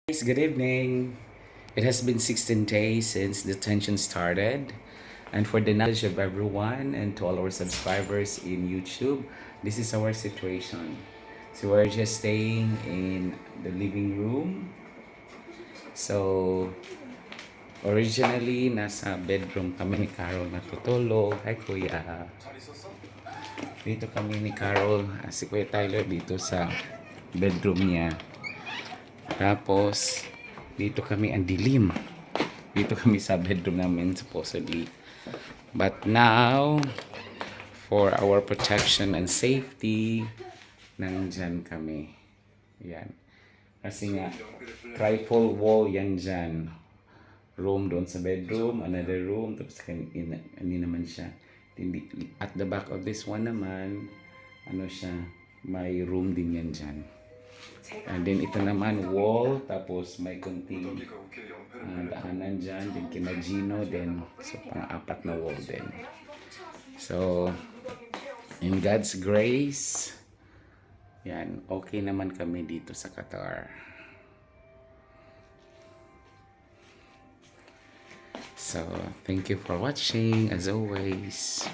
Guys, good evening. It has been 16 days since the tension started. And for the knowledge of everyone and to all our subscribers in YouTube, this is our situation. So we're just staying in the living room. So originally, nasa bedroom kami ni Carol natutulog. Hi Kuya. Dito kami ni Carol, si Kuya Tyler dito sa bedroom niya. Tapos, dito kami ang dilim. Dito kami sa bedroom namin supposedly. But now, for our protection and safety, nandyan kami. Yan. Kasi nga, triple wall yan dyan. Room doon sa bedroom, another room, tapos hindi naman siya. At the back of this one naman, ano siya, may room din yan dyan. And then ito naman wall, tapos may kunting daanan dyan, din kina Gino, then so pang-apat na wall din. So, in God's grace, yan, okay naman kami dito sa Qatar. So, thank you for watching as always.